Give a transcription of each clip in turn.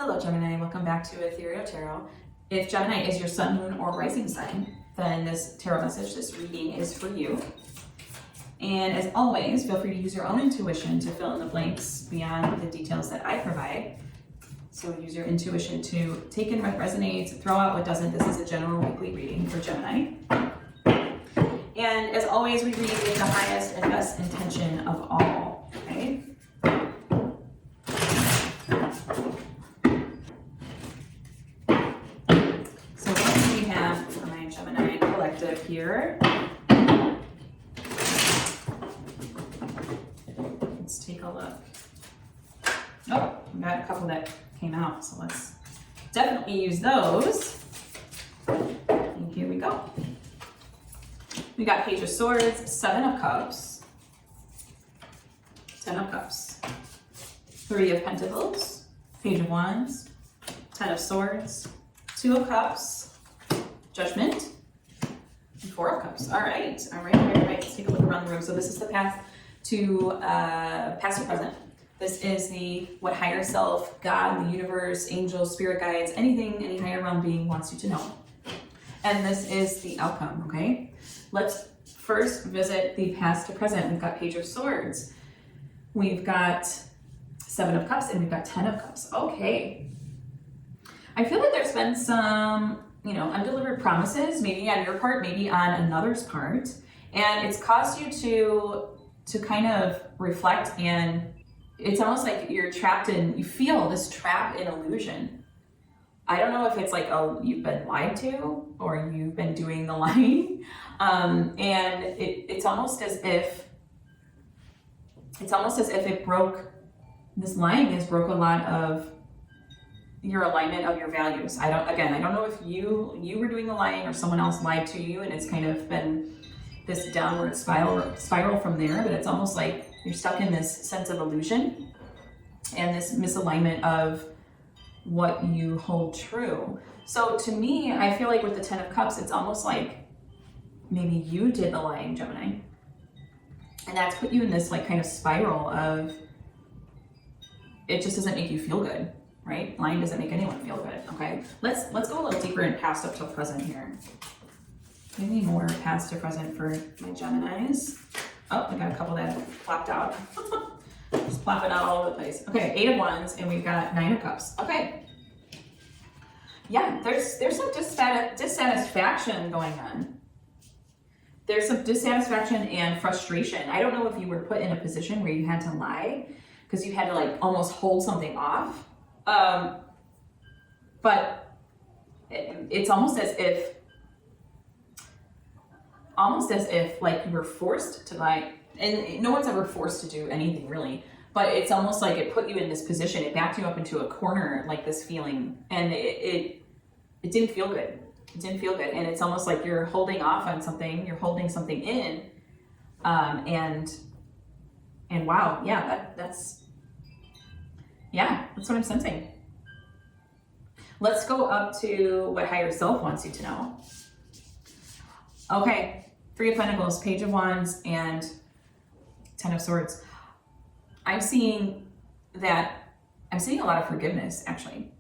Hello Gemini, welcome back to Ethereal Tarot. If Gemini is your sun, moon, or rising sign, then this tarot message, this reading is for you. And as always, feel free to use your own intuition to fill in the blanks beyond the details that I provide. So use your intuition to take in what resonates, throw out what doesn't. This is a general weekly reading for Gemini. And as always, we read with the highest and best intention of all, okay? So what do we have for my Gemini collective here? Let's take a look. Oh, we got a couple that came out, so let's definitely use those. And here we go. We got Page of Swords, 7 of Cups, 10 of Cups, 3 of Pentacles, Page of Wands, 10 of Swords, 2 of Cups, Judgment, and 4 of Cups. All right. Let's take a look around the room. So this is the path to past or present. This is what higher self, God, the universe, angels, spirit guides, anything any higher realm being wants you to know. And this is the outcome, okay? Let's first visit the past to present. We've got Page of Swords. We've got 7 of Cups, and we've got 10 of Cups. Okay. I feel like there's been some, undelivered promises, maybe on your part, maybe on another's part. And it's caused you to kind of reflect, and it's almost like you're trapped in, you feel this trap in illusion. I don't know if it's like, oh, you've been lied to or you've been doing the lying. And it's almost as if this lying has broke a lot of your alignment of your values. I don't know if you were doing the lying or someone else lied to you, and it's kind of been this downward spiral from there, but it's almost like you're stuck in this sense of illusion and this misalignment of what you hold true. So to me, I feel like with the 10 of Cups, it's almost like maybe you did the lying, Gemini. And that's put you in this kind of spiral of, it just doesn't make you feel good, right? Lying doesn't make anyone feel good, okay? Let's go a little deeper in past up till present here. Give me more past to present for my Geminis. Oh, we got a couple that flopped out. Just plopping out all over the place. Okay, 8 of Wands, and we've got 9 of Cups. Okay. Yeah, there's some dissatisfaction going on. There's some dissatisfaction and frustration. I don't know if you were put in a position where you had to lie because you had to almost hold something off. But it's almost as if you were forced to lie. And no one's ever forced to do anything really, but it's almost like it put you in this position. It backed you up into a corner, like this feeling, and it didn't feel good. It didn't feel good, and it's almost like you're holding off on something. You're holding something in, and wow, yeah, that's what I'm sensing. Let's go up to what higher self wants you to know. Okay, 3 of Pentacles, Page of Wands, and 10 of Swords. I'm seeing a lot of forgiveness, actually.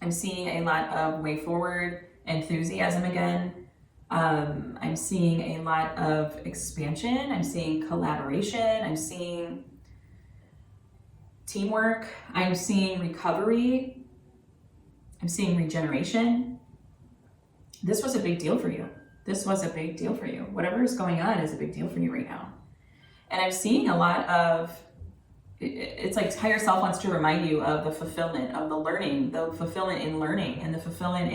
I'm seeing a lot of way forward, enthusiasm again. I'm seeing a lot of expansion. I'm seeing collaboration. I'm seeing teamwork. I'm seeing recovery. I'm seeing regeneration. This was a big deal for you. This was a big deal for you. Whatever is going on is a big deal for you right now. And I'm seeing a lot of, it's like higher self wants to remind you of the fulfillment of the learning, the fulfillment in learning, and the fulfillment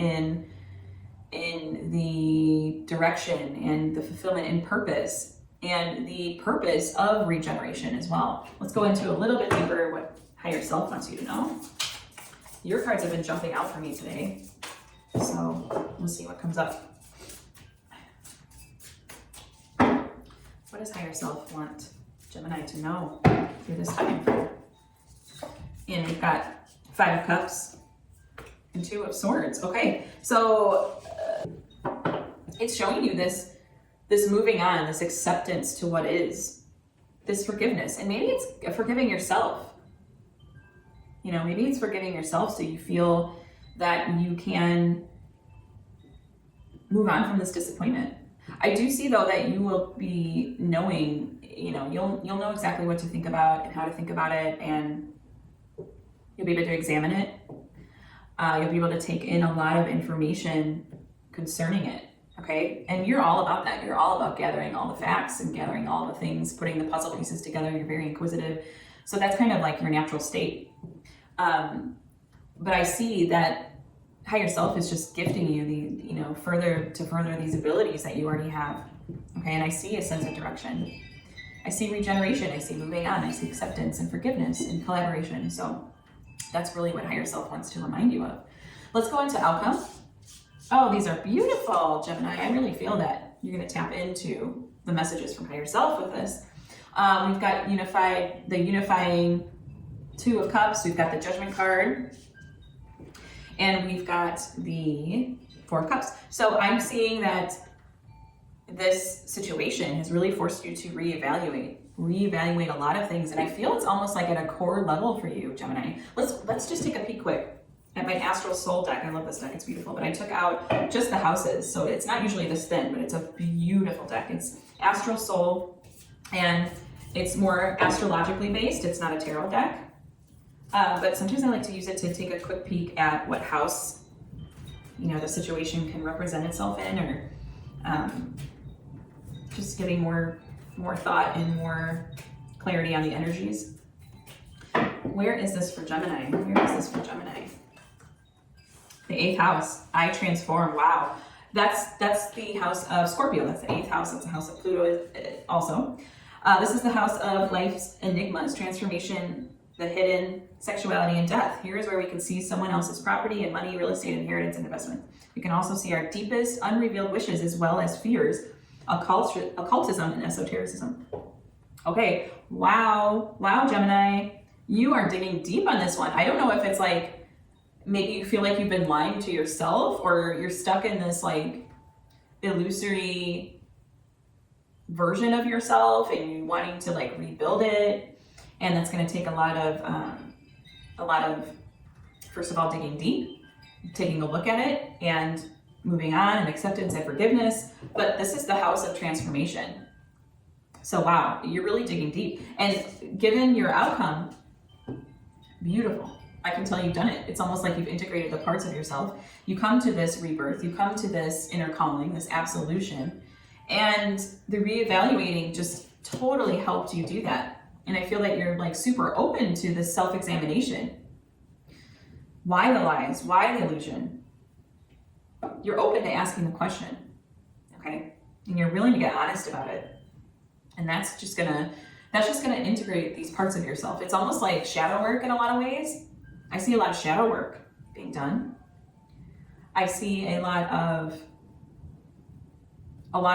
in the direction, and the fulfillment in purpose, and the purpose of regeneration as well. Let's go into a little bit deeper what higher self wants you to know. Your cards have been jumping out for me today, so we'll see what comes up. What does higher self want Gemini to know through this time? And we've got 5 of Cups and 2 of Swords. Okay, so it's showing you this moving on, this acceptance to what is, this forgiveness. And maybe it's forgiving yourself. You know, maybe it's forgiving yourself so you feel that you can move on from this disappointment. I do see though that you will be knowing, you know, you'll know exactly what to think about and how to think about it, and you'll be able to examine it. You'll be able to take in a lot of information concerning it, okay? And you're all about that. You're all about gathering all the facts and gathering all the things, putting the puzzle pieces together. You're very inquisitive. So that's kind of like your natural state. But I see that higher self is just gifting you the, you know, further these abilities that you already have, okay? And I see a sense of direction. I see regeneration. I see moving on. I see acceptance and forgiveness and collaboration. So that's really what higher self wants to remind you of. Let's go into outcome. Oh, these are beautiful, Gemini. I really feel that you're going to tap into the messages from higher self with this. We've got the unifying Two of Cups. We've got the Judgment card. And we've got the Four of Cups. So I'm seeing that this situation has really forced you to reevaluate a lot of things. And I feel it's almost like at a core level for you, Gemini. Let's just take a peek quick at my Astral Soul deck. I love this deck, it's beautiful. But I took out just the houses. So it's not usually this thin, but it's a beautiful deck. It's Astral Soul, and it's more astrologically based. It's not a tarot deck. But sometimes I like to use it to take a quick peek at what house, you know, the situation can represent itself in, or just getting more thought and more clarity on the energies. Where is this for Gemini? Where is this for Gemini? The 8th house. I transform. Wow. That's the house of Scorpio. That's the 8th house. That's the house of Pluto also. This is the house of life's enigmas, transformation, the hidden, sexuality, and death. Here is where we can see someone else's property and money, real estate, inheritance, and investment. We can also see our deepest unrevealed wishes as well as fears, occultism, and esotericism. Okay, wow, Gemini. You are digging deep on this one. I don't know if it's like, maybe you feel like you've been lying to yourself, or you're stuck in this like illusory version of yourself and you wanting to like rebuild it. And that's going to take a lot of, first of all, digging deep, taking a look at it, and moving on, and acceptance and forgiveness. But this is the house of transformation. So wow, you're really digging deep. And given your outcome, beautiful. I can tell you've done it. It's almost like you've integrated the parts of yourself. You come to this rebirth, you come to this inner calling, this absolution, and the reevaluating just totally helped you do that. And I feel that you're like super open to this self-examination. Why the lies? Why the illusion? You're open to asking the question, okay? And you're willing to get honest about it. And that's just gonna integrate these parts of yourself. It's almost like shadow work in a lot of ways. I see a lot of shadow work being done. I see a lot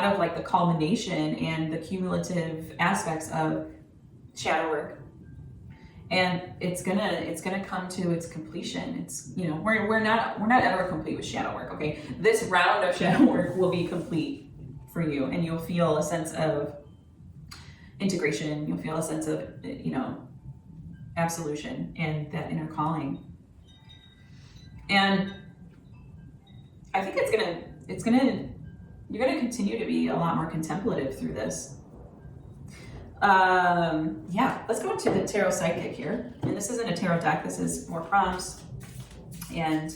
of like the culmination and the cumulative aspects of shadow work, and it's gonna come to its completion. It's, you know, we're not ever complete with shadow work, okay? This round of shadow work will be complete for you, and you'll feel a sense of integration. You'll feel a sense of, you know, absolution and that inner calling. And I think you're gonna continue to be a lot more contemplative through this. Yeah, let's go into the Tarot Sidekick here. And this isn't a tarot deck, this is more prompts and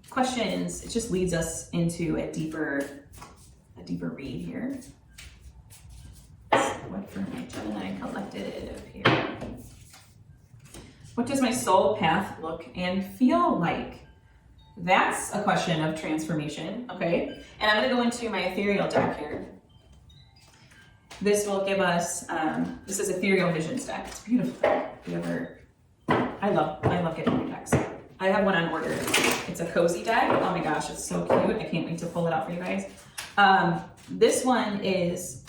questions. It just leads us into a deeper read here. What for my Gemini collective here? What does my soul path look and feel like? That's a question of transformation, okay? And I'm gonna go into my ethereal deck here. This will give us, this is Ethereal Visions deck. It's beautiful. I love getting new decks. I have one on order. It's a cozy deck. Oh my gosh, it's so cute. I can't wait to pull it out for you guys. This one is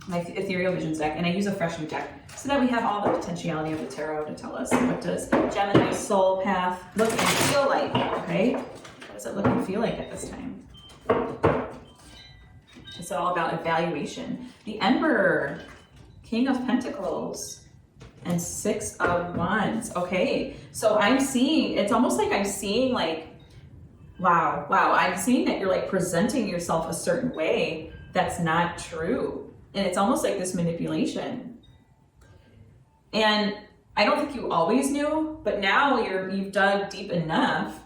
my Ethereal Visions deck, and I use a fresh new deck so that we have all the potentiality of the tarot to tell us what does Gemini's soul path look and feel like, okay? What does it look and feel like at this time? It's all about evaluation. The Emperor, King of Pentacles. and 6 of Wands. Okay, so I'm seeing, it's almost like I'm seeing like, wow, I'm seeing that you're like presenting yourself a certain way that's not true. And it's almost like this manipulation. And I don't think you always knew, but now you've dug deep enough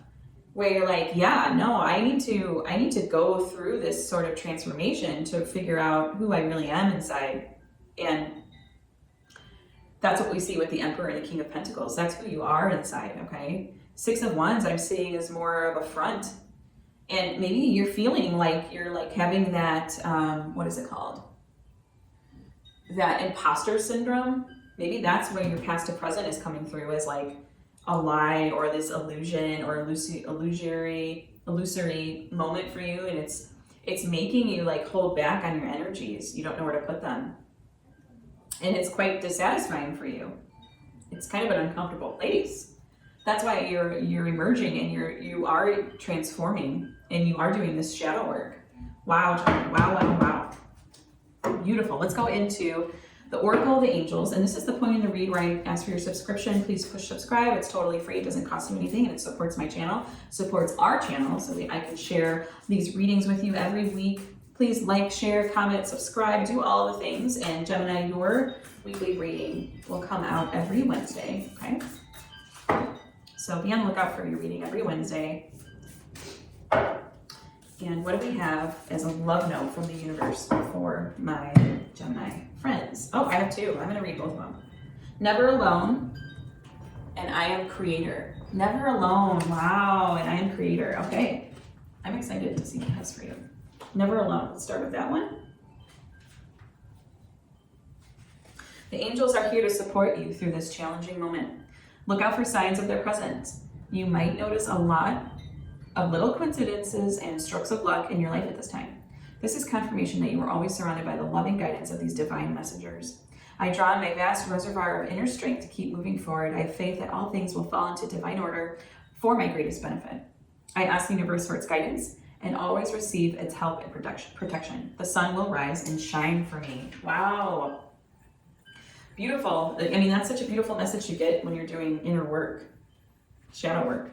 where you're like, yeah, no, I need to go through this sort of transformation to figure out who I really am inside. And that's what we see with the Emperor and the King of Pentacles. That's who you are inside, okay? 6 of Wands I'm seeing is more of a front. And maybe you're feeling like you're like having that, what is it called? That imposter syndrome. Maybe that's where your past to present is coming through as like a lie or this illusion or illusory moment for you. And it's making you like hold back on your energies. You don't know where to put them. And it's quite dissatisfying for you. It's kind of an uncomfortable place. That's why you're emerging and you are transforming and you are doing this shadow work. Wow, John. Wow. Beautiful. Let's go into the Oracle of the Angels. And this is the point in the read where I ask for your subscription. Please push subscribe. It's totally free. It doesn't cost you anything, and it supports my channel, supports our channel, so that I can share these readings with you every week. Please like, share, comment, subscribe, do all the things. And Gemini, your weekly reading will come out every Wednesday, okay? So be on the lookout for your reading every Wednesday. And what do we have as a love note from the universe for my Gemini friends? Oh, I have 2. I'm going to read both of them. Never alone, and I am creator. Never alone. Wow, and I am creator. Okay, I'm excited to see what it has for you. Never alone. Let's start with that one. The angels are here to support you through this challenging moment. Look out for signs of their presence. You might notice a lot of little coincidences and strokes of luck in your life at this time. This is confirmation that you are always surrounded by the loving guidance of these divine messengers. I draw on my vast reservoir of inner strength to keep moving forward. I have faith that all things will fall into divine order for my greatest benefit. I ask the universe for its guidance and always receive its help and protection. The sun will rise and shine for me. Wow. Beautiful. I mean, that's such a beautiful message you get when you're doing inner work, shadow work.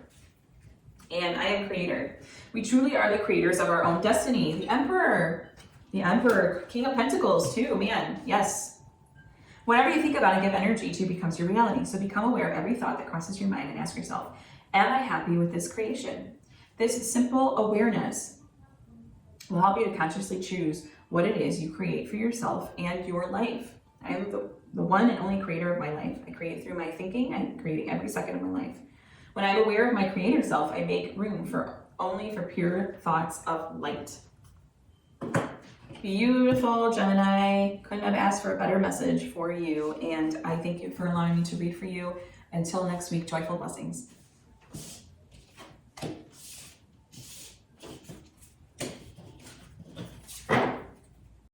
And I am creator. We truly are the creators of our own destiny. The Emperor, King of Pentacles too, man, yes. Whatever you think about and give energy to becomes your reality. So become aware of every thought that crosses your mind and ask yourself, am I happy with this creation? This simple awareness will help you to consciously choose what it is you create for yourself and your life. I am the one and only creator of my life. I create through my thinking and creating every second of my life. When I'm aware of my creator self, I make room only for pure thoughts of light. Beautiful, Gemini. Couldn't have asked for a better message for you. And I thank you for allowing me to read for you. Until next week, joyful blessings.